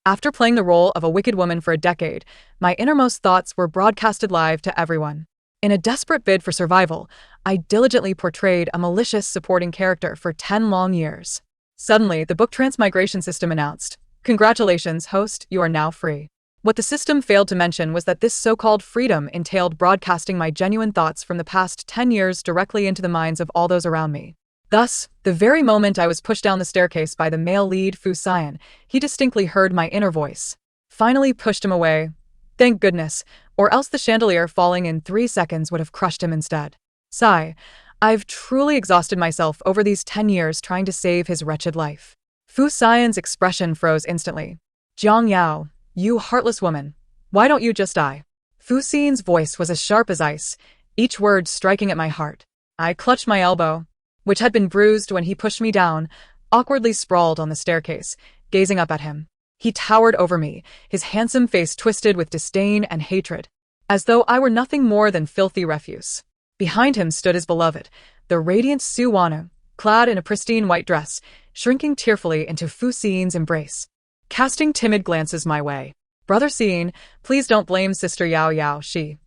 After playing the role of a wicked woman for a decade, my innermost thoughts were broadcasted live to everyone. In a desperate bid for survival, I diligently portrayed a malicious supporting character for 10 long years. Suddenly, the book transmigration system announced, "Congratulations, host, you are now free." What the system failed to mention was that this so-called freedom entailed broadcasting my genuine thoughts from the past 10 years directly into the minds of all those around me. Thus, the very moment I was pushed down the staircase by the male lead Fu Xian, he distinctly heard my inner voice. Finally pushed him away. Thank goodness, or else the chandelier falling in 3 seconds would have crushed him instead. Sigh. I've truly exhausted myself over these 10 years trying to save his wretched life. Fu Xian's expression froze instantly. Jiang Yao, you heartless woman. Why don't you just die? Fu Xian's voice was as sharp as ice, each word striking at my heart. I clutched my elbow, which had been bruised when he pushed me down, awkwardly sprawled on the staircase, gazing up at him. He towered over me, his handsome face twisted with disdain and hatred, as though I were nothing more than filthy refuse. Behind him stood his beloved, the radiant Su Wana, clad in a pristine white dress, shrinking tearfully into Fu Xian's embrace, casting timid glances my way. Brother Xian, please don't blame Sister Yao Yao, she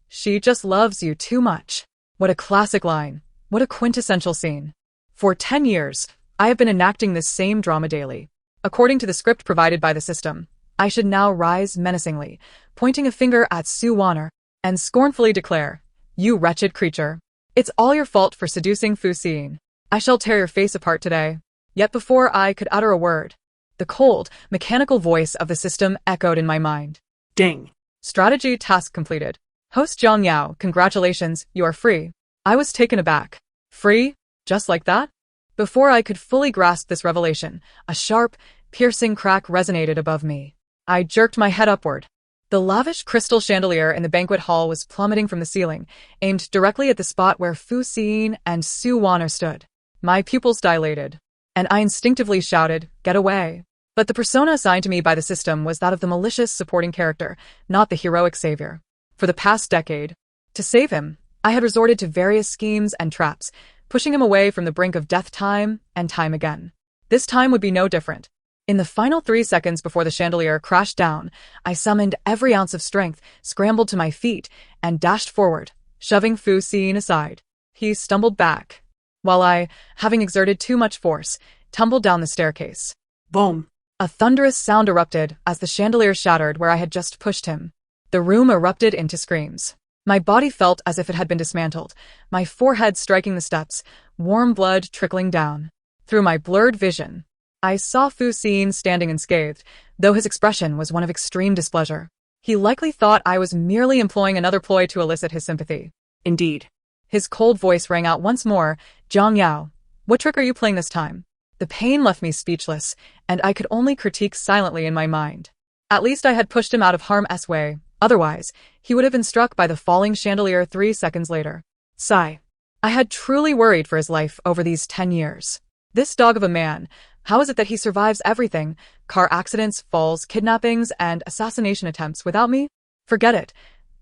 just loves you too much. What a classic line. What a quintessential scene. For 10 years, I have been enacting this same drama daily. According to the script provided by the system, I should now rise menacingly, pointing a finger at Su Wana, and scornfully declare, "You wretched creature. It's all your fault for seducing Fu Xian. I shall tear your face apart today." Yet before I could utter a word, the cold, mechanical voice of the system echoed in my mind. Ding. Strategy task completed. Host Jiang Yao, congratulations, you are free. I was taken aback. Free? Just like that? Before I could fully grasp this revelation, a sharp, piercing crack resonated above me. I jerked my head upward. The lavish crystal chandelier in the banquet hall was plummeting from the ceiling, aimed directly at the spot where Fu Xian and Su Wana stood. My pupils dilated, and I instinctively shouted, "Get away!" But the persona assigned to me by the system was that of the malicious supporting character, not the heroic savior. For the past decade, to save him, I had resorted to various schemes and traps, pushing him away from the brink of death time and time again. This time would be no different. In the final 3 seconds before the chandelier crashed down, I summoned every ounce of strength, scrambled to my feet, and dashed forward, shoving Fu Xian aside. He stumbled back, while I, having exerted too much force, tumbled down the staircase. Boom. A thunderous sound erupted as the chandelier shattered where I had just pushed him. The room erupted into screams. My body felt as if it had been dismantled, my forehead striking the steps, warm blood trickling down. Through my blurred vision, I saw Fu Xian standing unscathed, though his expression was one of extreme displeasure. He likely thought I was merely employing another ploy to elicit his sympathy. Indeed. His cold voice rang out once more, "Jiang Yao, what trick are you playing this time?" The pain left me speechless, and I could only critique silently in my mind. At least I had pushed him out of harm's way. Otherwise, he would have been struck by the falling chandelier 3 seconds later. Sigh. I had truly worried for his life over these 10 years. This dog of a man, how is it that he survives everything, car accidents, falls, kidnappings, and assassination attempts without me? Forget it.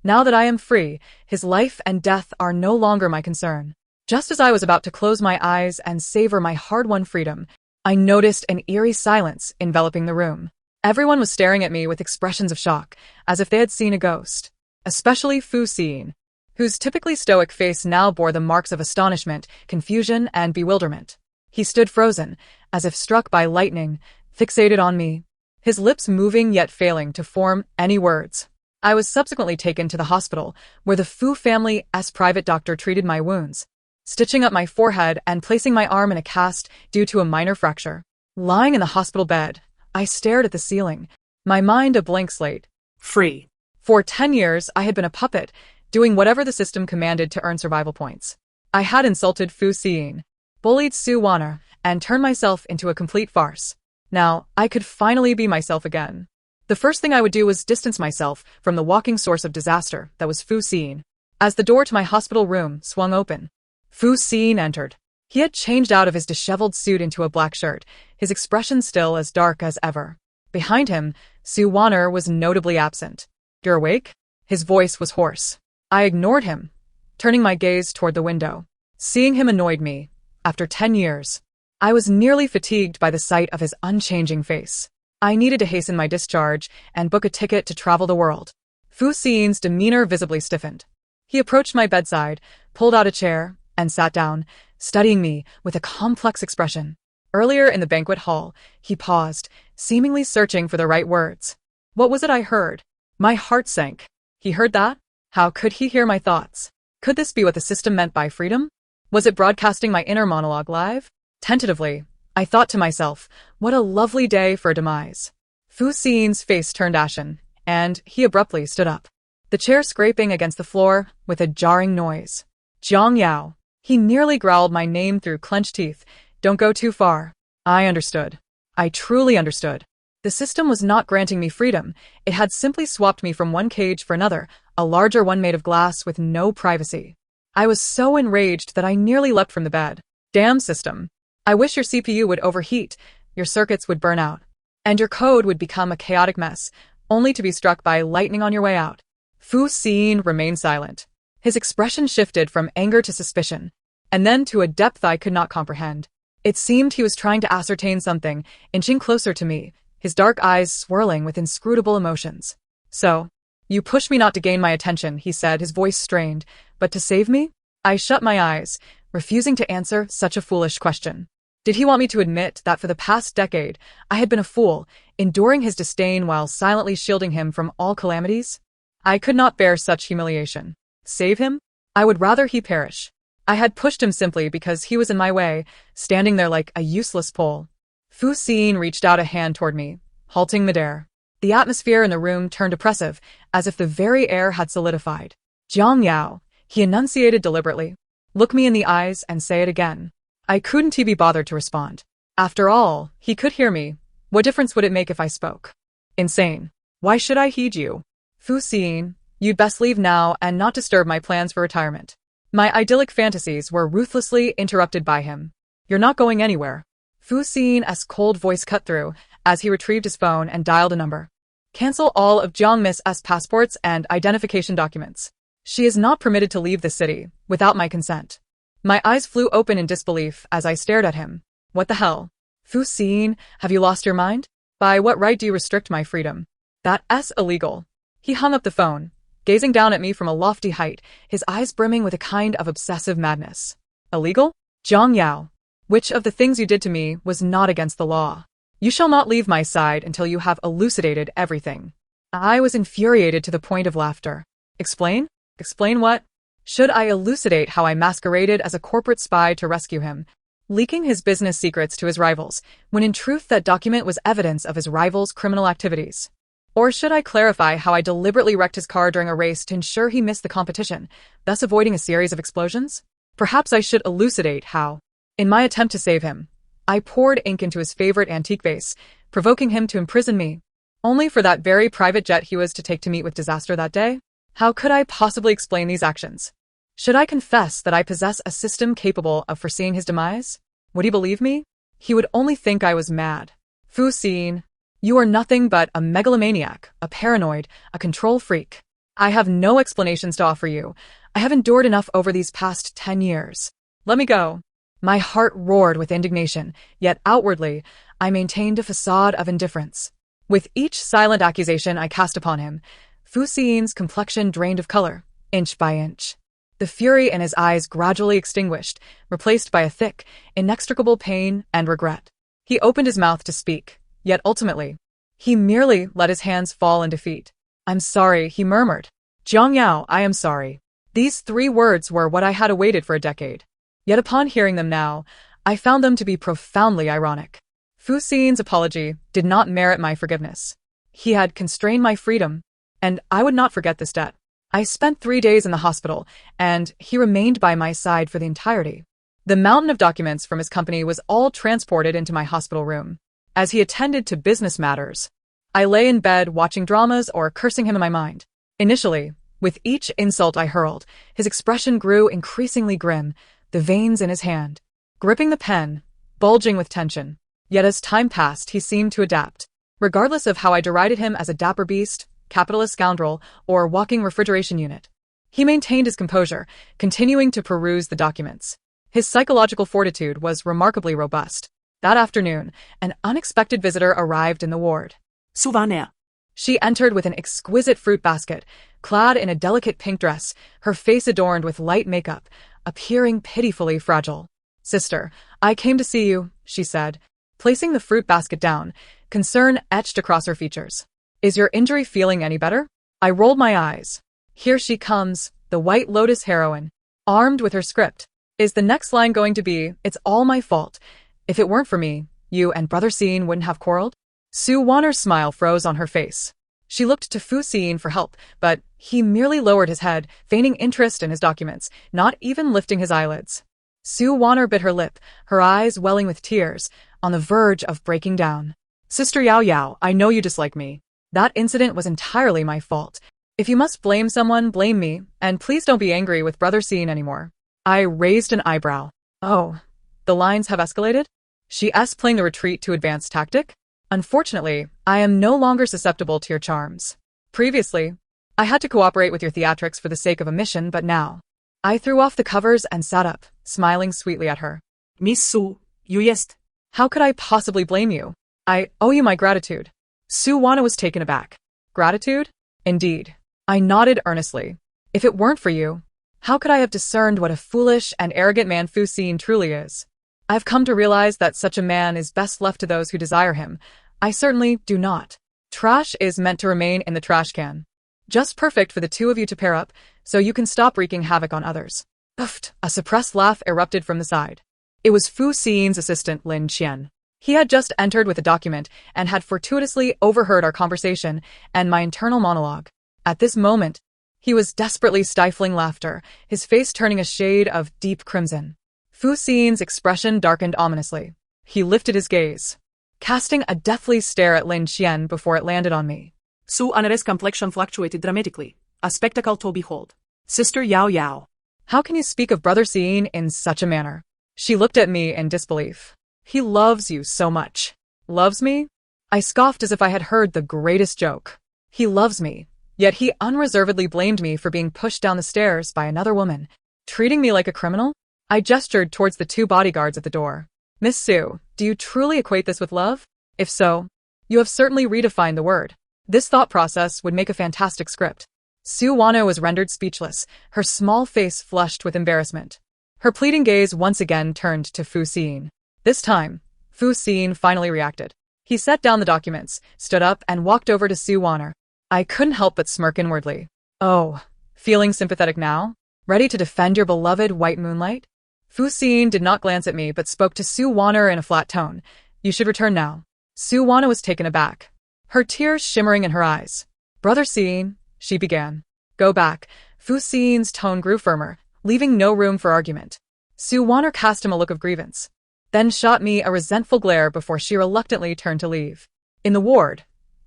Now that I am free, his life and death are no longer my concern. Just as I was about to close my eyes and savor my hard-won freedom, I noticed an eerie silence enveloping the room. Everyone was staring at me with expressions of shock, as if they had seen a ghost. Especially Fu Xian, whose typically stoic face now bore the marks of astonishment, confusion, and bewilderment. He stood frozen, as if struck by lightning, fixated on me, his lips moving yet failing to form any words. I was subsequently taken to the hospital, where the Fu family's private doctor treated my wounds, stitching up my forehead and placing my arm in a cast due to a minor fracture. Lying in the hospital bed, I stared at the ceiling, my mind a blank slate. Free. For 10 years, I had been a puppet, doing whatever the system commanded to earn survival points. I had insulted Fu Xian, bullied Su Wana, and turned myself into a complete farce. Now, I could finally be myself again. The first thing I would do was distance myself from the walking source of disaster that was Fu Xian. As the door to my hospital room swung open, Fu Xian entered. He had changed out of his disheveled suit into a black shirt, his expression still as dark as ever. Behind him, Su Wana was notably absent. "You're awake?" His voice was hoarse. I ignored him, turning my gaze toward the window. Seeing him annoyed me. After 10 years, I was nearly fatigued by the sight of his unchanging face. I needed to hasten my discharge and book a ticket to travel the world. Fu Xin's demeanor visibly stiffened. He approached my bedside, pulled out a chair, and sat down, studying me with a complex expression. Earlier in the banquet hall, he paused, seemingly searching for the right words. What was it I heard? My heart sank. He heard that? How could he hear my thoughts? Could this be what the system meant by freedom? Was it broadcasting my inner monologue live? Tentatively, I thought to myself, what a lovely day for a demise. Fu Xin's face turned ashen, and he abruptly stood up, the chair scraping against the floor with a jarring noise. Jiang Yao. He nearly growled my name through clenched teeth. Don't go too far. I understood. I truly understood. The system was not granting me freedom. It had simply swapped me from one cage for another, a larger one made of glass with no privacy. I was so enraged that I nearly leapt from the bed. Damn system. I wish your CPU would overheat, your circuits would burn out, and your code would become a chaotic mess, only to be struck by lightning on your way out. Fu Xin remained silent. His expression shifted from anger to suspicion, and then to a depth I could not comprehend. It seemed he was trying to ascertain something, inching closer to me, his dark eyes swirling with inscrutable emotions. So, you pushed me not to gain my attention, he said, his voice strained, but to save me? I shut my eyes, refusing to answer such a foolish question. Did he want me to admit that for the past decade, I had been a fool, enduring his disdain while silently shielding him from all calamities? I could not bear such humiliation. Save him? I would rather he perish. I had pushed him simply because he was in my way, standing there like a useless pole. Fu Xin reached out a hand toward me, halting midair. The atmosphere in the room turned oppressive, as if the very air had solidified. Jiang Yao, he enunciated deliberately. Look me in the eyes and say it again. I couldn't be bothered to respond. After all, he could hear me. What difference would it make if I spoke? Insane. Why should I heed you? Fu Xin, you'd best leave now and not disturb my plans for retirement. My idyllic fantasies were ruthlessly interrupted by him. You're not going anywhere. Fu Xin's cold voice cut through as he retrieved his phone and dialed a number. Cancel all of Jiang Miss' passports and identification documents. She is not permitted to leave the city without my consent. My eyes flew open in disbelief as I stared at him. What the hell? Fu Xin, have you lost your mind? By what right do you restrict my freedom? That's illegal. He hung up the phone, gazing down at me from a lofty height, his eyes brimming with a kind of obsessive madness. Illegal? Jiang Yao, which of the things you did to me was not against the law? You shall not leave my side until you have elucidated everything. I was infuriated to the point of laughter. Explain? Explain what? Should I elucidate how I masqueraded as a corporate spy to rescue him, leaking his business secrets to his rivals, when in truth that document was evidence of his rivals' criminal activities? Or should I clarify how I deliberately wrecked his car during a race to ensure he missed the competition, thus avoiding a series of explosions? Perhaps I should elucidate how, in my attempt to save him, I poured ink into his favorite antique vase, provoking him to imprison me, only for that very private jet he was to take to meet with disaster that day? How could I possibly explain these actions? Should I confess that I possess a system capable of foreseeing his demise? Would he believe me? He would only think I was mad. Fu Xin, you are nothing but a megalomaniac, a paranoid, a control freak. I have no explanations to offer you. I have endured enough over these past 10 years. Let me go. My heart roared with indignation, yet outwardly, I maintained a facade of indifference. With each silent accusation I cast upon him, Fu Xin's complexion drained of color, inch by inch. The fury in his eyes gradually extinguished, replaced by a thick, inextricable pain and regret. He opened his mouth to speak, yet ultimately, he merely let his hands fall in defeat. I'm sorry, he murmured. Jiang Yao, I am sorry. These 3 words were what I had awaited for a decade. Yet upon hearing them now, I found them to be profoundly ironic. Fu Xin's apology did not merit my forgiveness. He had constrained my freedom, and I would not forget this debt. I spent 3 days in the hospital, and he remained by my side for the entirety. The mountain of documents from his company was all transported into my hospital room. As he attended to business matters, I lay in bed watching dramas or cursing him in my mind. Initially, with each insult I hurled, his expression grew increasingly grim, the veins in his hand, gripping the pen, bulging with tension. Yet as time passed, he seemed to adapt. Regardless of how I derided him as a dapper beast, capitalist scoundrel, or walking refrigeration unit, he maintained his composure, continuing to peruse the documents. His psychological fortitude was remarkably robust. That afternoon, an unexpected visitor arrived in the ward. Suvanea. She entered with an exquisite fruit basket, clad in a delicate pink dress, her face adorned with light makeup, appearing pitifully fragile. "Sister, I came to see you," she said, placing the fruit basket down, concern etched across her features. "Is your injury feeling any better?" I rolled my eyes. Here she comes, the White Lotus heroine, armed with her script. Is the next line going to be, "It's all my fault. If it weren't for me, you and Brother Scene wouldn't have quarreled"? Su Wanner's smile froze on her face. She looked to Fu Xin for help, but he merely lowered his head, feigning interest in his documents, not even lifting his eyelids. Su Wanner bit her lip, her eyes welling with tears, on the verge of breaking down. "Sister Yao Yao, I know you dislike me. That incident was entirely my fault. If you must blame someone, blame me, and please don't be angry with Brother Scene anymore." I raised an eyebrow. "Oh, the lines have escalated? She is playing the retreat to advance tactic? Unfortunately, I am no longer susceptible to your charms. Previously, I had to cooperate with your theatrics for the sake of a mission, but now..." I threw off the covers and sat up, smiling sweetly at her. Miss Su, you jest. "How could I possibly blame you? I owe you my gratitude." Su Wana was taken aback. "Gratitude? Indeed." I nodded earnestly. "If it weren't for you, how could I have discerned what a foolish and arrogant man Fu Xin truly is? I've come to realize that such a man is best left to those who desire him. I certainly do not. Trash is meant to remain in the trash can. Just perfect for the two of you to pair up, so you can stop wreaking havoc on others." Uffed! A suppressed laugh erupted from the side. It was Fu Xin's assistant, Lin Qian. He had just entered with a document and had fortuitously overheard our conversation and my internal monologue. At this moment, he was desperately stifling laughter, his face turning a shade of deep crimson. Fu Xin's expression darkened ominously. He lifted his gaze, casting a deathly stare at Lin Qian before it landed on me. Su Wanner's complexion fluctuated dramatically, a spectacle to behold. "Sister Yao Yao. How can you speak of Brother Scene in such a manner?" She looked at me in disbelief. "He loves you so much." "Loves me?" I scoffed as if I had heard the greatest joke. "He loves me, yet he unreservedly blamed me for being pushed down the stairs by another woman, treating me like a criminal?" I gestured towards the two bodyguards at the door. "Miss Su, do you truly equate this with love? If so, you have certainly redefined the word. This thought process would make a fantastic script." Su Wano was rendered speechless, her small face flushed with embarrassment. Her pleading gaze once again turned to Fu Xin. This time, Fu Xin finally reacted. He set down the documents, stood up, and walked over to Su Wanner. I couldn't help but smirk inwardly. "Oh, feeling sympathetic now? Ready to defend your beloved white moonlight?" Fu Xin did not glance at me but spoke to Su Wanner in a flat tone. "You should return now." Su Wanner was taken aback, her tears shimmering in her eyes. "Brother Xin," she began. "Go back." Fu Xin's tone grew firmer, leaving no room for argument. Su Wanner cast him a look of grievance, then shot me a resentful glare before she reluctantly turned to leave. In the ward,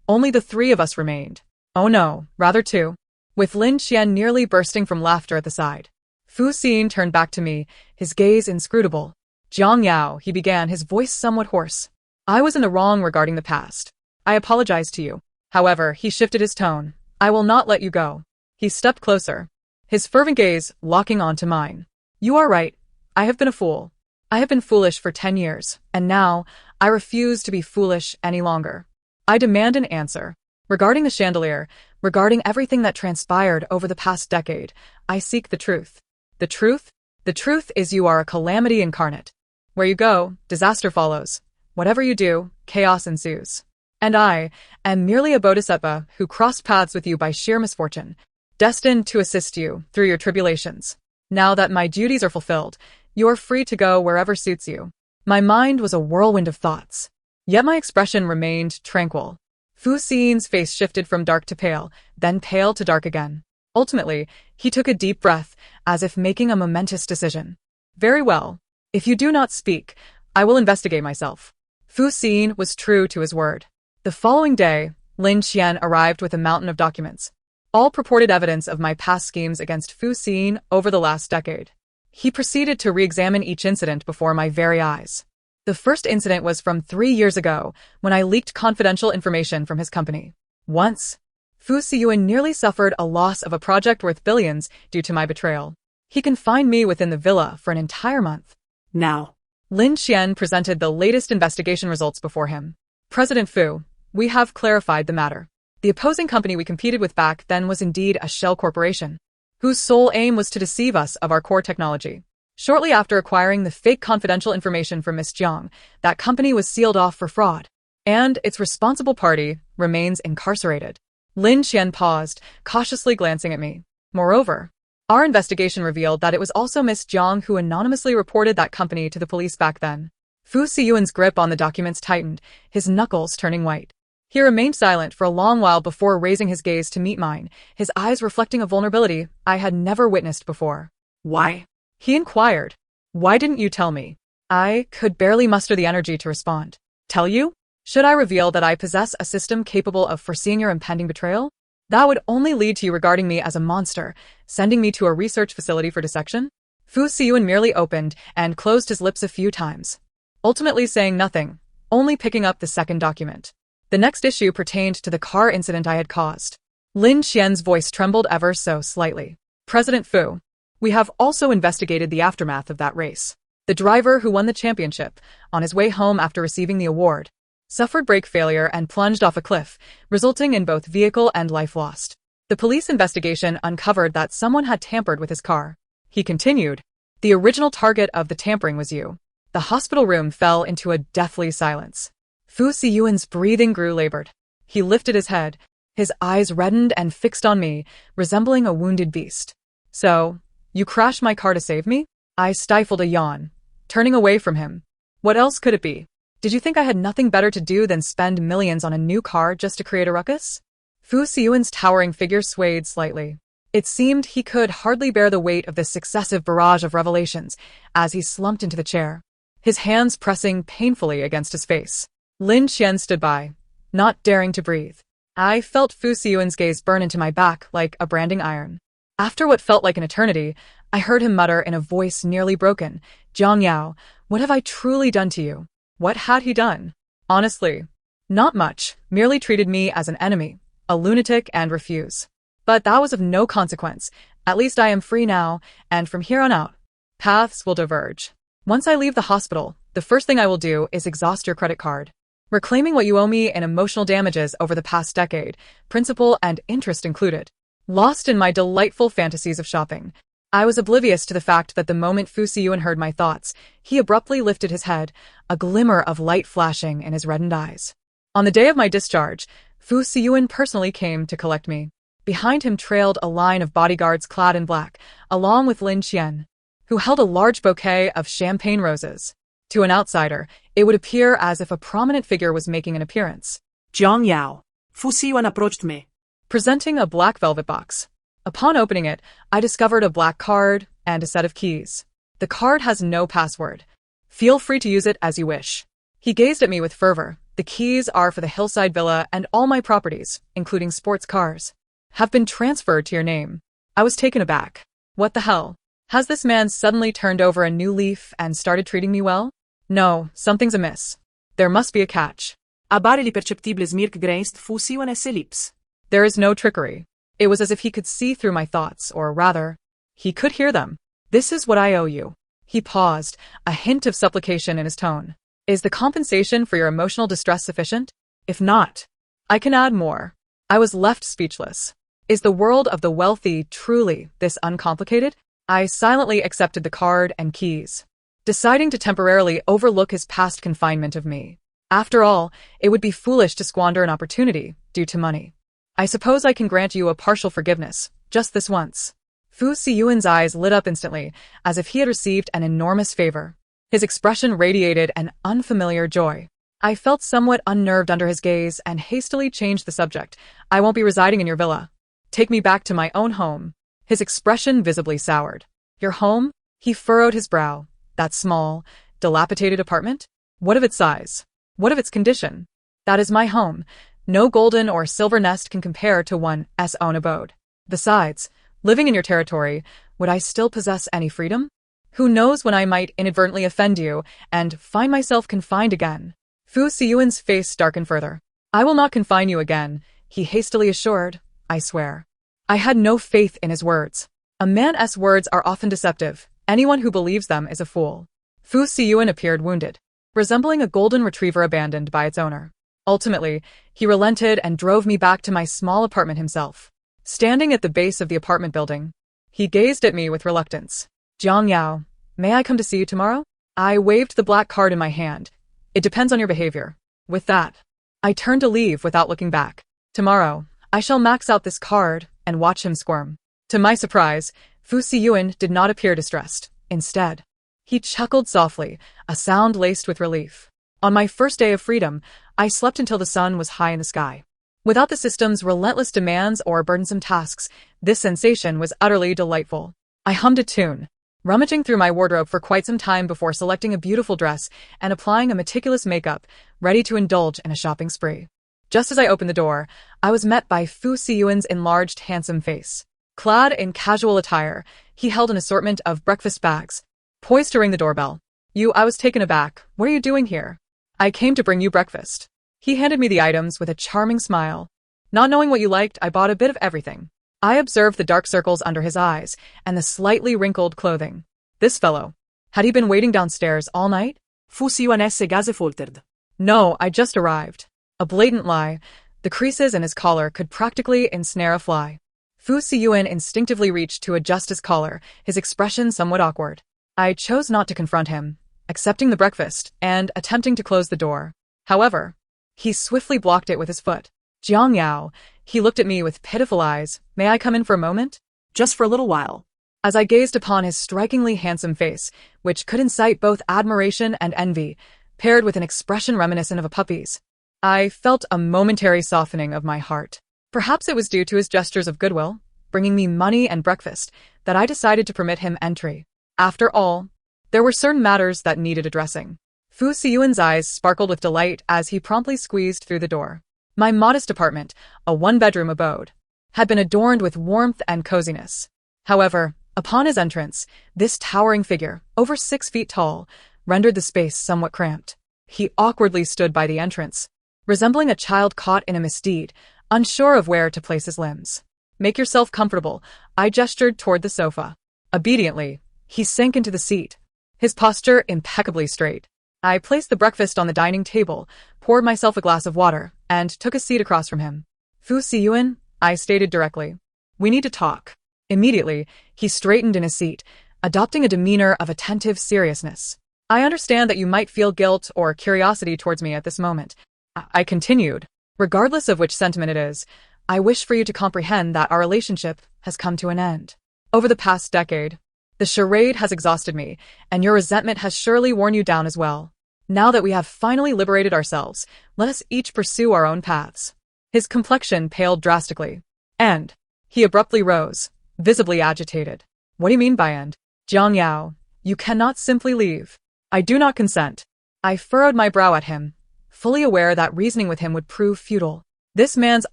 only the three of us remained. Oh no, rather two. With Lin Qian nearly bursting from laughter at the side. Fu Xin turned back to me, his gaze inscrutable. "Jiang Yao," he began, his voice somewhat hoarse. "I was in the wrong regarding the past. I apologize to you. However," he shifted his tone, "I will not let you go." He stepped closer, his fervent gaze locking onto mine. "You are right. I have been a fool. I have been foolish for 10 years, and now I refuse to be foolish any longer. I demand an answer. Regarding the chandelier, regarding everything that transpired over the past decade, I seek the truth. The truth? The truth is you are a calamity incarnate. Where you go, disaster follows. Whatever you do, chaos ensues. And I am merely a bodhisattva who crossed paths with you by sheer misfortune, destined to assist you through your tribulations. Now that my duties are fulfilled, you are free to go wherever suits you." My mind was a whirlwind of thoughts, yet my expression remained tranquil. Fu Xin's face shifted from dark to pale, then pale to dark again. Ultimately, he took a deep breath, as if making a momentous decision. "Very well. If you do not speak, I will investigate myself." Fu Xin was true to his word. The following day, Lin Qian arrived with a mountain of documents, all purported evidence of my past schemes against Fu Xin over the last decade. He proceeded to re-examine each incident before my very eyes. The first incident was from 3 years ago, when I leaked confidential information from his company. Once, Fu Xiyuan nearly suffered a loss of a project worth billions due to my betrayal. He confined me within the villa for an entire month. Now, Lin Xian presented the latest investigation results before him. President Fu, we have clarified the matter. The opposing company we competed with back then was indeed a shell corporation, whose sole aim was to deceive us of our core technology. Shortly after acquiring the fake confidential information from Miss Jiang, that company was sealed off for fraud, and its responsible party remains incarcerated. Lin Xian paused, cautiously glancing at me. Moreover, our investigation revealed that it was also Miss Jiang who anonymously reported that company to the police back then. Fu Siyuan's grip on the documents tightened, his knuckles turning white. He remained silent for a long while before raising his gaze to meet mine, his eyes reflecting a vulnerability I had never witnessed before. Why? He inquired. Why didn't you tell me? I could barely muster the energy to respond. Tell you? Should I reveal that I possess a system capable of foreseeing your impending betrayal? That would only lead to you regarding me as a monster, sending me to a research facility for dissection? Fu Siyuan merely opened and closed his lips a few times, ultimately saying nothing, only picking up the second document. The next issue pertained to the car incident I had caused. Lin Xian's voice trembled ever so slightly. President Fu, we have also investigated the aftermath of that race. The driver who won the championship, on his way home after receiving the award, suffered brake failure and plunged off a cliff, resulting in both vehicle and life lost. The police investigation uncovered that someone had tampered with his car. He continued, the original target of the tampering was you. The hospital room fell into a deathly silence. Fu Siyuan's breathing grew labored. He lifted his head, his eyes reddened and fixed on me, resembling a wounded beast. So, you crashed my car to save me? I stifled a yawn, turning away from him. What else could it be? Did you think I had nothing better to do than spend millions on a new car just to create a ruckus? Fu Siyuan's towering figure swayed slightly. It seemed he could hardly bear the weight of this successive barrage of revelations as he slumped into the chair, his hands pressing painfully against his face. Lin Xian stood by, not daring to breathe. I felt Fu Siyuan's gaze burn into my back like a branding iron. After what felt like an eternity, I heard him mutter in a voice nearly broken, Jiang Yao, what have I truly done to you? What had he done? Honestly, not much, merely treated me as an enemy, a lunatic, and refuse. But that was of no consequence. At least I am free now, and from here on out, paths will diverge. Once I leave the hospital, the first thing I will do is exhaust your credit card, reclaiming what you owe me in emotional damages over the past decade, principal and interest included. Lost in my delightful fantasies of shopping, I was oblivious to the fact that the moment Fu Siyuan heard my thoughts, he abruptly lifted his head, a glimmer of light flashing in his reddened eyes. On the day of my discharge, Fu Siyuan personally came to collect me. Behind him trailed a line of bodyguards clad in black, along with Lin Xian, who held a large bouquet of champagne roses. To an outsider, it would appear as if a prominent figure was making an appearance. Jiang Yao. Fu Siyuan approached me, Presenting a black velvet box. Upon opening it, I discovered a black card and a set of keys. The card has no password. Feel free to use it as you wish. He gazed at me with fervor. The keys are for the hillside villa, and all my properties, including sports cars, have been transferred to your name. I was taken aback. What the hell? Has this man suddenly turned over a new leaf and started treating me well? No, something's amiss. There must be a catch. Appare li perceptible smirk grenzt Fu Siyuan ses lips. There is no trickery. It was as if he could see through my thoughts, or rather, he could hear them. This is what I owe you. He paused, a hint of supplication in his tone. Is the compensation for your emotional distress sufficient? If not, I can add more. I was left speechless. Is the world of the wealthy truly this uncomplicated? I silently accepted the card and keys, deciding to temporarily overlook his past confinement of me. After all, it would be foolish to squander an opportunity due to money. I suppose I can grant you a partial forgiveness, just this once. Fu Siyuan's eyes lit up instantly, as if he had received an enormous favor. His expression radiated an unfamiliar joy. I felt somewhat unnerved under his gaze and hastily changed the subject. I won't be residing in your villa. Take me back to my own home. His expression visibly soured. Your home? He furrowed his brow. That small, dilapidated apartment? What of its size? What of its condition? That is my home. No golden or silver nest can compare to one's own abode. Besides, living in your territory, would I still possess any freedom? Who knows when I might inadvertently offend you and find myself confined again? Fu Siyuan's face darkened further. I will not confine you again, he hastily assured. I swear. I had no faith in his words. A man's words are often deceptive. Anyone who believes them is a fool. Fu Siyuan appeared wounded, resembling a golden retriever abandoned by its owner. Ultimately, he relented and drove me back to my small apartment himself. Standing at the base of the apartment building, he gazed at me with reluctance. Jiang Yao, may I come to see you tomorrow? I waved the black card in my hand. It depends on your behavior. With that, I turned to leave without looking back. Tomorrow, I shall max out this card and watch him squirm. To my surprise, Fu Siyuan did not appear distressed. Instead, he chuckled softly, a sound laced with relief. On my first day of freedom, I slept until the sun was high in the sky. Without the system's relentless demands or burdensome tasks, this sensation was utterly delightful. I hummed a tune, rummaging through my wardrobe for quite some time before selecting a beautiful dress and applying a meticulous makeup, ready to indulge in a shopping spree. Just as I opened the door, I was met by Fu Siyuan's enlarged, handsome face. Clad in casual attire, he held an assortment of breakfast bags, poised to ring the doorbell. I was taken aback. What are you doing here? I came to bring you breakfast. He handed me the items with a charming smile. Not knowing what you liked, I bought a bit of everything. I observed the dark circles under his eyes and the slightly wrinkled clothing. This fellow. Had he been waiting downstairs all night? Fu Siyuan esse gazefolterd. No, I just arrived. A blatant lie. The creases in his collar could practically ensnare a fly. Fu Siyuan instinctively reached to adjust his collar, his expression somewhat awkward. I chose not to confront him, accepting the breakfast and attempting to close the door. However, he swiftly blocked it with his foot. Jiang Yao, he looked at me with pitiful eyes. May I come in for a moment? Just for a little while. As I gazed upon his strikingly handsome face, which could incite both admiration and envy, paired with an expression reminiscent of a puppy's, I felt a momentary softening of my heart. Perhaps it was due to his gestures of goodwill, bringing me money and breakfast, that I decided to permit him entry. After all, there were certain matters that needed addressing. Fu Siyuan's eyes sparkled with delight as he promptly squeezed through the door. My modest apartment, a one-bedroom abode, had been adorned with warmth and coziness. However, upon his entrance, this towering figure, over 6 feet tall, rendered the space somewhat cramped. He awkwardly stood by the entrance, resembling a child caught in a misdeed, unsure of where to place his limbs. Make yourself comfortable, I gestured toward the sofa. Obediently, he sank into the seat, his posture impeccably straight. I placed the breakfast on the dining table, poured myself a glass of water, and took a seat across from him. Fu Siyuan, I stated directly. We need to talk. Immediately, he straightened in his seat, adopting a demeanor of attentive seriousness. I understand that you might feel guilt or curiosity towards me at this moment. I continued. Regardless of which sentiment it is, I wish for you to comprehend that our relationship has come to an end. Over the past decade, the charade has exhausted me, and your resentment has surely worn you down as well. Now that we have finally liberated ourselves, let us each pursue our own paths. His complexion paled drastically, and he abruptly rose, visibly agitated. What do you mean by end? Jiang Yao, you cannot simply leave. I do not consent. I furrowed my brow at him, fully aware that reasoning with him would prove futile. This man's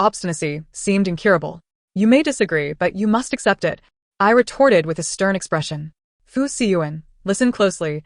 obstinacy seemed incurable. You may disagree, but you must accept it, I retorted with a stern expression. Fu Siyuan, listen closely.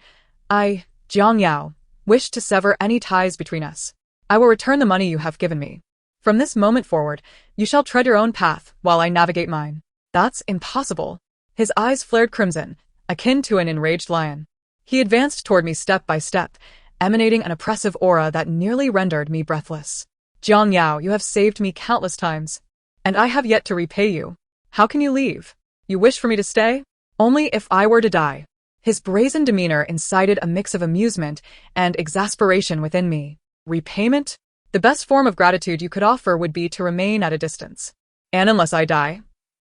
I, Jiang Yao, wish to sever any ties between us. I will return the money you have given me. From this moment forward, you shall tread your own path while I navigate mine. That's impossible. His eyes flared crimson, akin to an enraged lion. He advanced toward me step by step, emanating an oppressive aura that nearly rendered me breathless. Jiang Yao, you have saved me countless times, and I have yet to repay you. How can you leave? You wish for me to stay? Only if I were to die. His brazen demeanor incited a mix of amusement and exasperation within me. Repayment? The best form of gratitude you could offer would be to remain at a distance. And unless I die?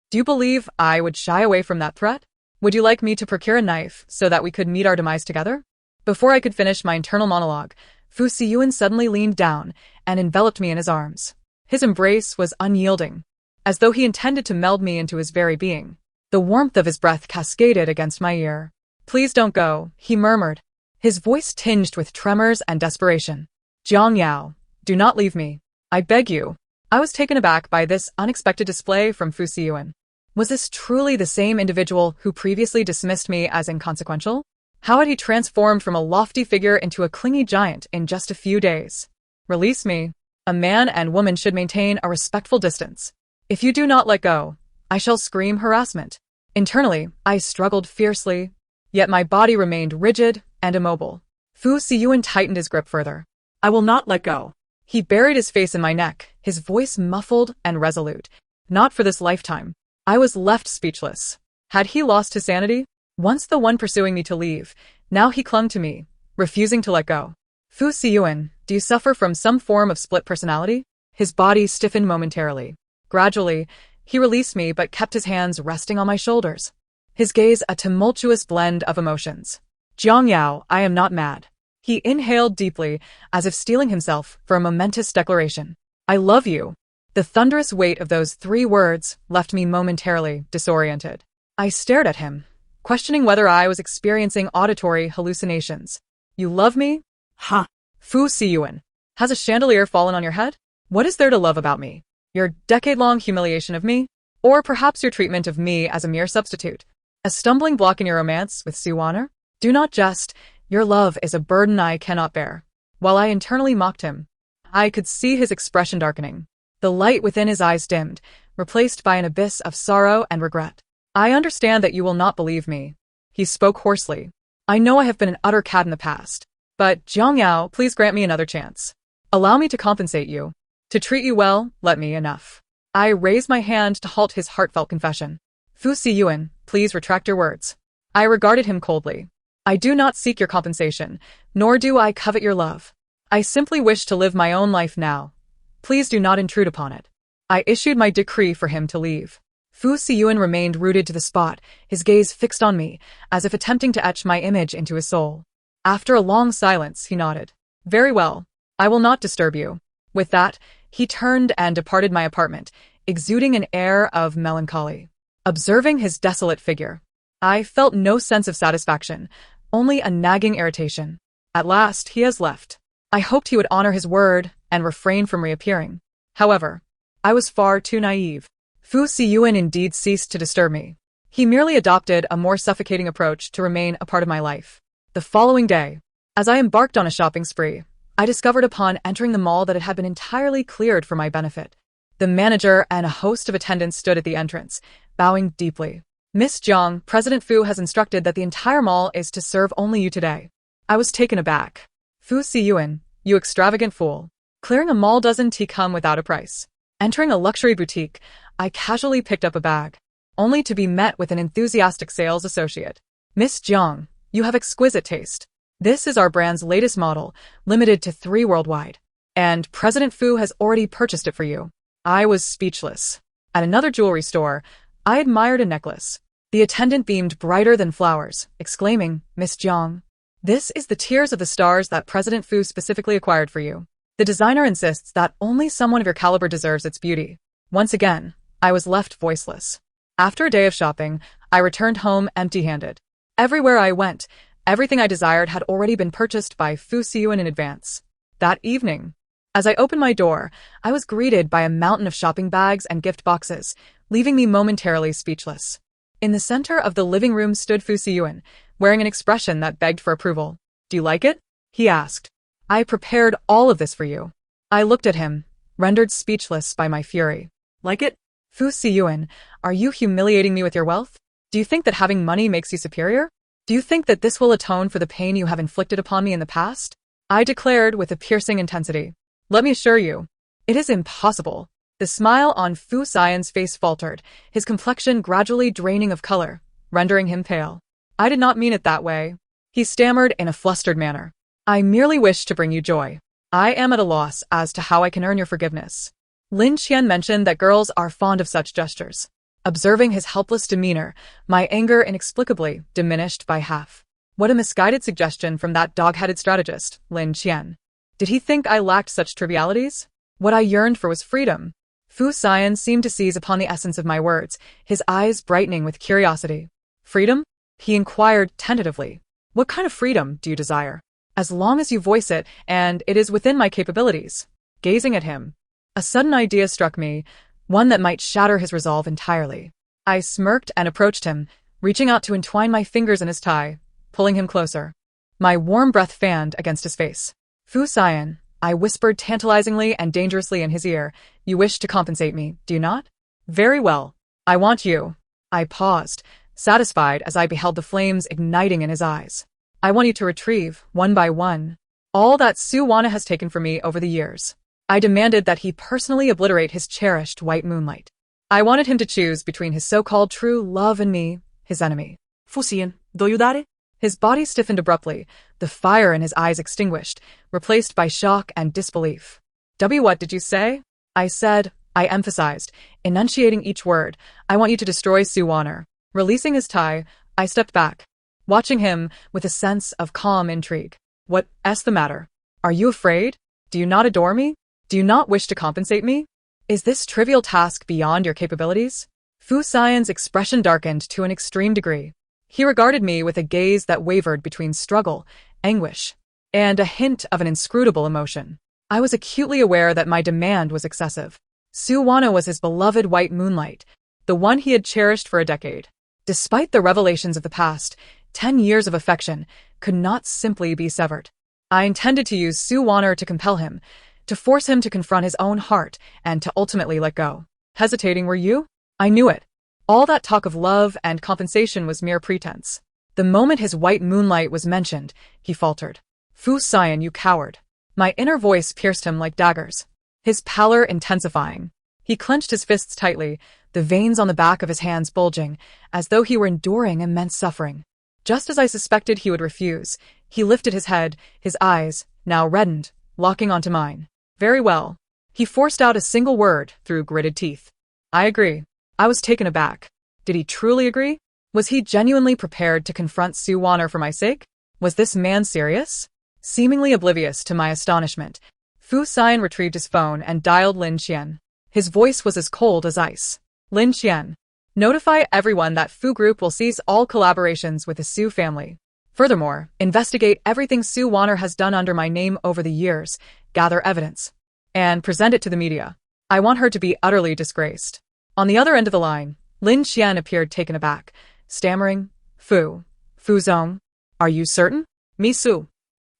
Do you believe I would shy away from that threat? Would you like me to procure a knife so that we could meet our demise together? Before I could finish my internal monologue, Fu Siyuan suddenly leaned down and enveloped me in his arms. His embrace was unyielding, as though he intended to meld me into his very being. The warmth of his breath cascaded against my ear. Please don't go, he murmured, his voice tinged with tremors and desperation. Jiang Yao, do not leave me. I beg you. I was taken aback by this unexpected display from Fu Siyuan. Was this truly the same individual who previously dismissed me as inconsequential? How had he transformed from a lofty figure into a clingy giant in just a few days? Release me. A man and woman should maintain a respectful distance. If you do not let go, I shall scream harassment. Internally, I struggled fiercely, yet my body remained rigid, and immobile. Fu Siyuan tightened his grip further. I will not let go. He buried his face in my neck, his voice muffled and resolute. Not for this lifetime. I was left speechless. Had he lost his sanity? Once the one pursuing me to leave, now he clung to me, refusing to let go. Fu Siyuan, do you suffer from some form of split personality? His body stiffened momentarily. Gradually, he released me but kept his hands resting on my shoulders. His gaze a tumultuous blend of emotions. Jiang Yao, I am not mad. He inhaled deeply, as if steeling himself for a momentous declaration. I love you. The thunderous weight of those 3 words left me momentarily disoriented. I stared at him, questioning whether I was experiencing auditory hallucinations. You love me? Ha! Fu Siyuan. Has a chandelier fallen on your head? What is there to love about me? Your decade-long humiliation of me? Or perhaps your treatment of me as a mere substitute? A stumbling block in your romance with Suwaner? Do not jest. Your love is a burden I cannot bear. While I internally mocked him, I could see his expression darkening. The light within his eyes dimmed, replaced by an abyss of sorrow and regret. I understand that you will not believe me. He spoke hoarsely. I know I have been an utter cad in the past. But, Jiang Yao, please grant me another chance. Allow me to compensate you. To treat you well, let me enough. I raised my hand to halt his heartfelt confession. Fu Siyuan, please retract your words. I regarded him coldly. I do not seek your compensation, nor do I covet your love. I simply wish to live my own life now. Please do not intrude upon it. I issued my decree for him to leave. Fu Siyuan remained rooted to the spot, his gaze fixed on me, as if attempting to etch my image into his soul. After a long silence, he nodded. Very well. I will not disturb you. With that, he turned and departed my apartment, exuding an air of melancholy. Observing his desolate figure, I felt no sense of satisfaction, only a nagging irritation. At last, he has left. I hoped he would honor his word and refrain from reappearing. However, I was far too naive. Fu Siyuan indeed ceased to disturb me. He merely adopted a more suffocating approach to remain a part of my life. The following day, as I embarked on a shopping spree, I discovered upon entering the mall that it had been entirely cleared for my benefit. The manager and a host of attendants stood at the entrance, bowing deeply. Miss Jiang, President Fu has instructed that the entire mall is to serve only you today. I was taken aback. Fu Siyuan, you extravagant fool. Clearing a mall doesn't come without a price. Entering a luxury boutique, I casually picked up a bag, only to be met with an enthusiastic sales associate. Miss Jiang, you have exquisite taste. This is our brand's latest model, limited to 3 worldwide. And President Fu has already purchased it for you. I was speechless. At another jewelry store, I admired a necklace. The attendant beamed brighter than flowers, exclaiming, Miss Jiang, this is the Tears of the Stars that President Fu specifically acquired for you. The designer insists that only someone of your caliber deserves its beauty. Once again, I was left voiceless. After a day of shopping, I returned home empty-handed. Everywhere I went, everything I desired had already been purchased by Fu Siyuan in advance. That evening, as I opened my door, I was greeted by a mountain of shopping bags and gift boxes, leaving me momentarily speechless. In the center of the living room stood Fu Siyuan, wearing an expression that begged for approval. Do you like it? He asked. I prepared all of this for you. I looked at him, rendered speechless by my fury. Like it? Fu Siyuan, are you humiliating me with your wealth? Do you think that having money makes you superior? Do you think that this will atone for the pain you have inflicted upon me in the past? I declared with a piercing intensity. Let me assure you, it is impossible. The smile on Fu Siyuan's face faltered, his complexion gradually draining of color, rendering him pale. I did not mean it that way. He stammered in a flustered manner. I merely wish to bring you joy. I am at a loss as to how I can earn your forgiveness. Lin Qian mentioned that girls are fond of such gestures. Observing his helpless demeanor, my anger inexplicably diminished by half. What a misguided suggestion from that dog-headed strategist, Lin Qian. Did he think I lacked such trivialities? What I yearned for was freedom. Fu Siyuan seemed to seize upon the essence of my words, his eyes brightening with curiosity. Freedom? He inquired tentatively. What kind of freedom do you desire? As long as you voice it, and it is within my capabilities. Gazing at him, a sudden idea struck me, one that might shatter his resolve entirely. I smirked and approached him, reaching out to entwine my fingers in his tie, pulling him closer. My warm breath fanned against his face. Fu Siyuan, I whispered tantalizingly and dangerously in his ear, you wish to compensate me, do you not? Very well. I want you. I paused, satisfied as I beheld the flames igniting in his eyes. I want you to retrieve, one by one, all that Suwana has taken from me over the years. I demanded that he personally obliterate his cherished white moonlight. I wanted him to choose between his so-called true love and me, his enemy. Fusian, do you dare? His body stiffened abruptly, the fire in his eyes extinguished, replaced by shock and disbelief. What did you say? I said, I emphasized, enunciating each word. I want you to destroy Suwana. Releasing his tie, I stepped back, watching him with a sense of calm intrigue. What's the matter? Are you afraid? Do you not adore me? Do you not wish to compensate me? Is this trivial task beyond your capabilities? Fu Xian's expression darkened to an extreme degree. He regarded me with a gaze that wavered between struggle, anguish, and a hint of an inscrutable emotion. I was acutely aware that my demand was excessive. Suwana was his beloved white moonlight, the one he had cherished for a decade. Despite the revelations of the past, 10 years of affection could not simply be severed. I intended to use Suwana to compel him, to force him to confront his own heart, and to ultimately let go. Hesitating, were you? I knew it. All that talk of love and compensation was mere pretense. The moment his white moonlight was mentioned, he faltered. Fu Xian, you coward. My inner voice pierced him like daggers, his pallor intensifying. He clenched his fists tightly, the veins on the back of his hands bulging, as though he were enduring immense suffering. Just as I suspected he would refuse, he lifted his head, his eyes, now reddened, locking onto mine. Very well. He forced out a single word through gritted teeth. I agree. I was taken aback. Did he truly agree? Was he genuinely prepared to confront Suwana for my sake? Was this man serious? Seemingly oblivious to my astonishment, Fu Xian retrieved his phone and dialed Lin Qian. His voice was as cold as ice. Lin Qian. Notify everyone that Fu Group will cease all collaborations with the Su family. Furthermore, investigate everything Suwana has done under my name over the years, gather evidence, and present it to the media. I want her to be utterly disgraced. On the other end of the line, Lin Qian appeared taken aback, stammering, Fu Zong, are you certain? Me Su.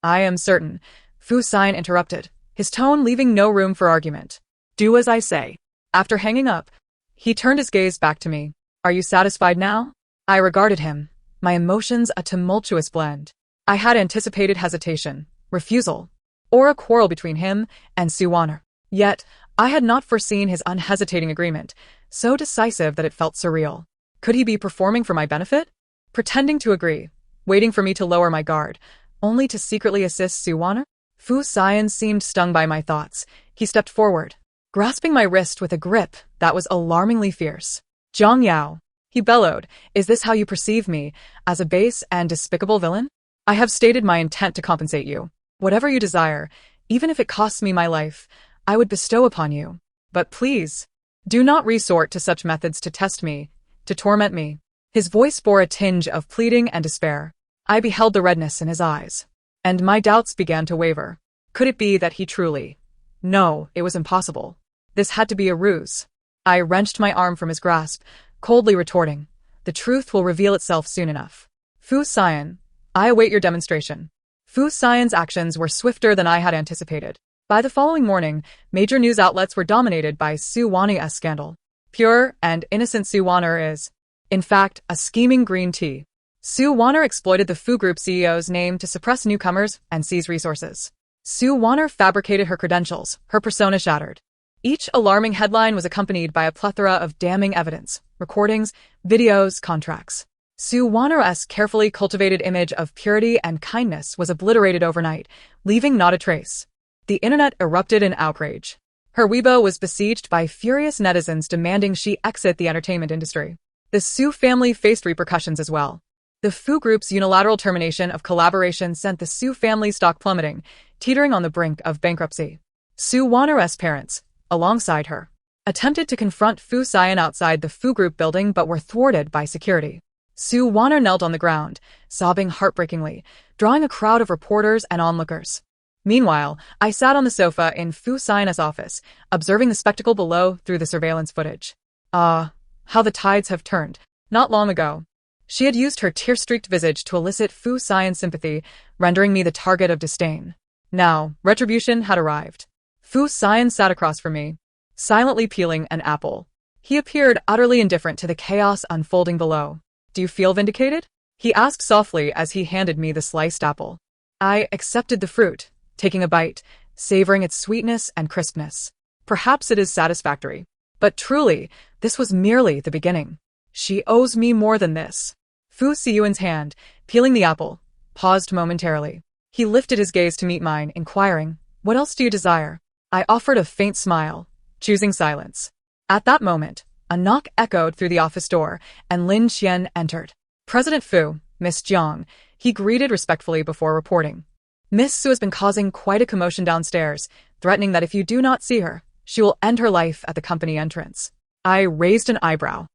I am certain, Fu Xian interrupted, his tone leaving no room for argument. Do as I say. After hanging up, he turned his gaze back to me. Are you satisfied now? I regarded him, my emotions a tumultuous blend. I had anticipated hesitation, refusal, or a quarrel between him and Suwana. Yet, I had not foreseen his unhesitating agreement, so decisive that it felt surreal. Could he be performing for my benefit? Pretending to agree, waiting for me to lower my guard, only to secretly assist Suwana? Fu Xian seemed stung by my thoughts. He stepped forward, grasping my wrist with a grip that was alarmingly fierce. Zhang Yao, he bellowed, is this how you perceive me, as a base and despicable villain? I have stated my intent to compensate you. Whatever you desire, even if it costs me my life, I would bestow upon you. But please, do not resort to such methods to test me, to torment me. His voice bore a tinge of pleading and despair. I beheld the redness in his eyes, and my doubts began to waver. Could it be that he truly? No, it was impossible. This had to be a ruse. I wrenched my arm from his grasp, coldly retorting, the truth will reveal itself soon enough. Fu Xian, I await your demonstration. Fu Xian's actions were swifter than I had anticipated. By the following morning, major news outlets were dominated by Suwana's scandal. Pure and innocent Suwana is, in fact, a scheming green tea. Suwana exploited the Fu Group CEO's name to suppress newcomers and seize resources. Suwana fabricated her credentials, her persona shattered. Each alarming headline was accompanied by a plethora of damning evidence, recordings, videos, contracts. Suwana's carefully cultivated image of purity and kindness was obliterated overnight, leaving not a trace. The internet erupted in outrage. Her Weibo was besieged by furious netizens demanding she exit the entertainment industry. The Su family faced repercussions as well. The Fu Group's unilateral termination of collaboration sent the Su family stock plummeting, teetering on the brink of bankruptcy. Suwana's parents, alongside her, attempted to confront Fu Xian outside the Fu Group building but were thwarted by security. Suwana knelt on the ground, sobbing heartbreakingly, drawing a crowd of reporters and onlookers. Meanwhile, I sat on the sofa in Fu Xian's office, observing the spectacle below through the surveillance footage. Ah, how the tides have turned. Not long ago, she had used her tear-streaked visage to elicit Fu Xian's sympathy, rendering me the target of disdain. Now, retribution had arrived. Fu Xian sat across from me, silently peeling an apple. He appeared utterly indifferent to the chaos unfolding below. Do you feel vindicated? he asked softly as he handed me the sliced apple. I accepted the fruit, taking a bite, savoring its sweetness and crispness. Perhaps it is satisfactory. But truly, this was merely the beginning. She owes me more than this. Fu Siyuan's hand, peeling the apple, paused momentarily. He lifted his gaze to meet mine, inquiring, "What else do you desire?" I offered a faint smile, choosing silence. At that moment, a knock echoed through the office door, and Lin Qian entered. "President Fu, Miss Jiang," he greeted respectfully before reporting. "Miss Su has been causing quite a commotion downstairs, threatening that if you do not see her, she will end her life at the company entrance." I raised an eyebrow.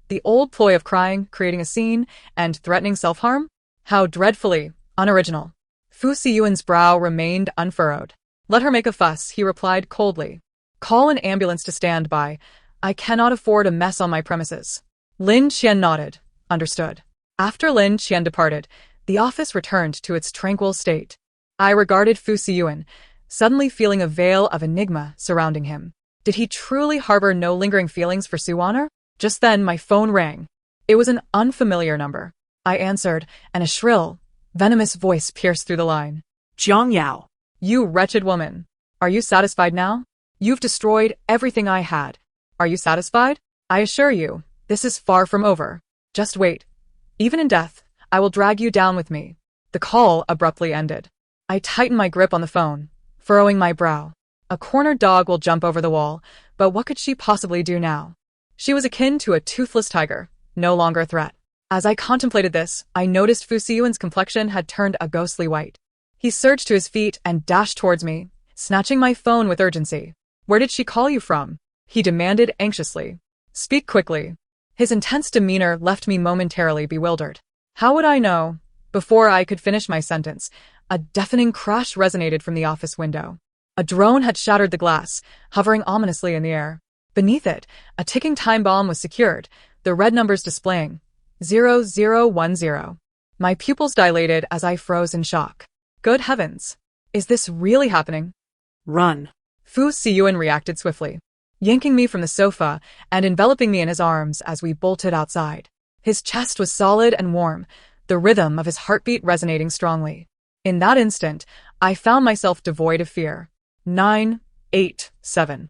The old ploy of crying, creating a scene, and threatening self-harm? How dreadfully unoriginal. Fu Siyuan's brow remained unfurrowed. "Let her make a fuss," he replied coldly. "Call an ambulance to stand by. I cannot afford a mess on my premises." Lin Qian nodded. Understood. After Lin Qian departed, the office returned to its tranquil state. I regarded Fu Siyuan, suddenly feeling a veil of enigma surrounding him. Did he truly harbor no lingering feelings for Su Honor? Just then, my phone rang. It was an unfamiliar number. I answered, and a shrill, venomous voice pierced through the line. Jiang Yao. "You wretched woman. Are you satisfied now? You've destroyed everything I had. Are you satisfied? I assure you, this is far from over. Just wait. Even in death, I will drag you down with me." The call abruptly ended. I tightened my grip on the phone, furrowing my brow. A cornered dog will jump over the wall, but what could she possibly do now? She was akin to a toothless tiger, no longer a threat. As I contemplated this, I noticed Fu Siyuan's complexion had turned a ghostly white. He surged to his feet and dashed towards me, snatching my phone with urgency. "Where did she call you from?" he demanded anxiously. "Speak quickly." His intense demeanor left me momentarily bewildered. How would I know? Before I could finish my sentence, a deafening crash resonated from the office window. A drone had shattered the glass, hovering ominously in the air. Beneath it, a ticking time bomb was secured, the red numbers displaying 0010. My pupils dilated as I froze in shock. Good heavens! Is this really happening? Run. Fu Siyuan reacted swiftly, yanking me from the sofa and enveloping me in his arms as we bolted outside. His chest was solid and warm, the rhythm of his heartbeat resonating strongly. In that instant, I found myself devoid of fear. 9, 8, 7.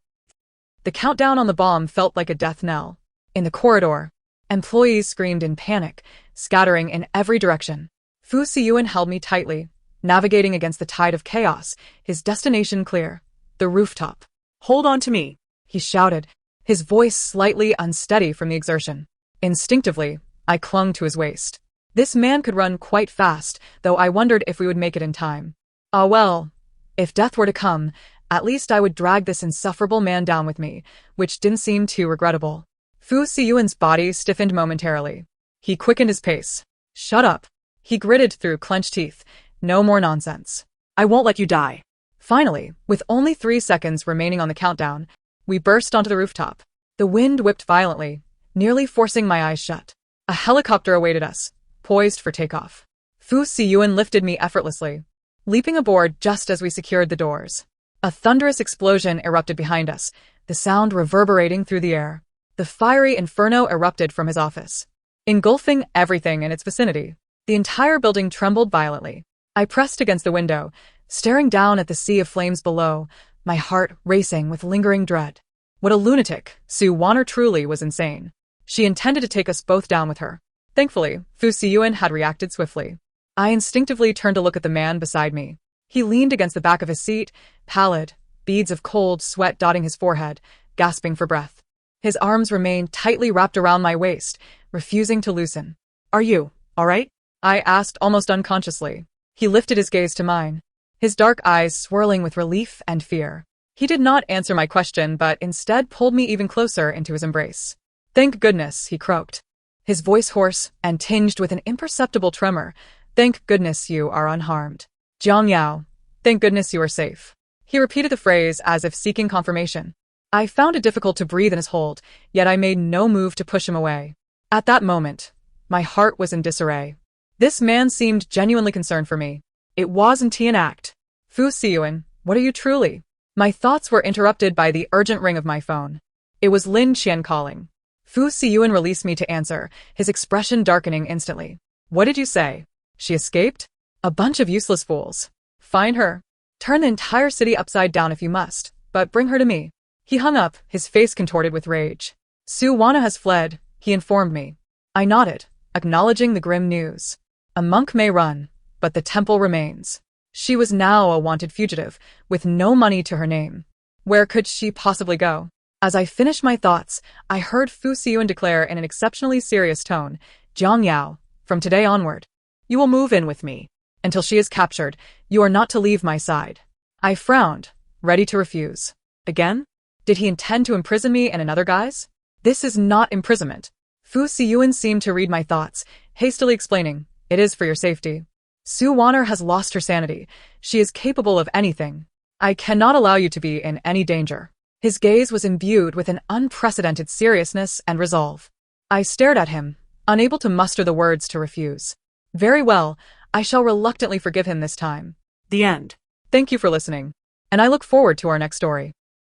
The countdown on the bomb felt like a death knell. In the corridor, employees screamed in panic, scattering in every direction. Fu Siyuan held me tightly, navigating against the tide of chaos, his destination clear. The rooftop. Hold on to me, he shouted, his voice slightly unsteady from the exertion. Instinctively, I clung to his waist. This man could run quite fast, though I wondered if we would make it in time. Ah well, if death were to come, at least I would drag this insufferable man down with me, which didn't seem too regrettable. Fu Siyuan's body stiffened momentarily. He quickened his pace. "Shut up," he gritted through clenched teeth. "No more nonsense. I won't let you die." Finally, with only 3 seconds remaining on the countdown, we burst onto the rooftop. The wind whipped violently, nearly forcing my eyes shut. A helicopter awaited us, poised for takeoff. Fu Siyuan lifted me effortlessly, leaping aboard just as we secured the doors. A thunderous explosion erupted behind us, the sound reverberating through the air. The fiery inferno erupted from his office, engulfing everything in its vicinity. The entire building trembled violently. I pressed against the window, staring down at the sea of flames below, my heart racing with lingering dread. What a lunatic! Su Honor truly was insane. She intended to take us both down with her. Thankfully, Fu Siyuan had reacted swiftly. I instinctively turned to look at the man beside me. He leaned against the back of his seat, pallid, beads of cold sweat dotting his forehead, gasping for breath. His arms remained tightly wrapped around my waist, refusing to loosen. "Are you all right?" I asked almost unconsciously. He lifted his gaze to mine, his dark eyes swirling with relief and fear. He did not answer my question, but instead pulled me even closer into his embrace. "Thank goodness," he croaked, his voice hoarse and tinged with an imperceptible tremor. "Thank goodness you are unharmed. Jiang Yao, thank goodness you are safe." He repeated the phrase as if seeking confirmation. I found it difficult to breathe in his hold, yet I made no move to push him away. At that moment, my heart was in disarray. This man seemed genuinely concerned for me. It wasn't an act. "Fu Siyuan, what are you truly?" My thoughts were interrupted by the urgent ring of my phone. It was Lin Qian calling. Fu Siyuan released me to answer, his expression darkening instantly. What did you say? She escaped? A bunch of useless fools. Find her. Turn the entire city upside down if you must, but bring her to me. He hung up, his face contorted with rage. Suwana has fled, he informed me. I nodded, acknowledging the grim news. A monk may run, but the temple remains. She was now a wanted fugitive, with no money to her name. Where could she possibly go? As I finished my thoughts, I heard Fu Xiyun declare in an exceptionally serious tone, Jiang Yao, from today onward, you will move in with me. Until she is captured, you are not to leave my side. I frowned, ready to refuse. Again? Did he intend to imprison me in another guise? This is not imprisonment. Fu Xiyun seemed to read my thoughts, hastily explaining, it is for your safety. Su Wanner has lost her sanity. She is capable of anything. I cannot allow you to be in any danger. His gaze was imbued with an unprecedented seriousness and resolve. I stared at him, unable to muster the words to refuse. Very well, I shall reluctantly forgive him this time. The end. Thank you for listening, and I look forward to our next story.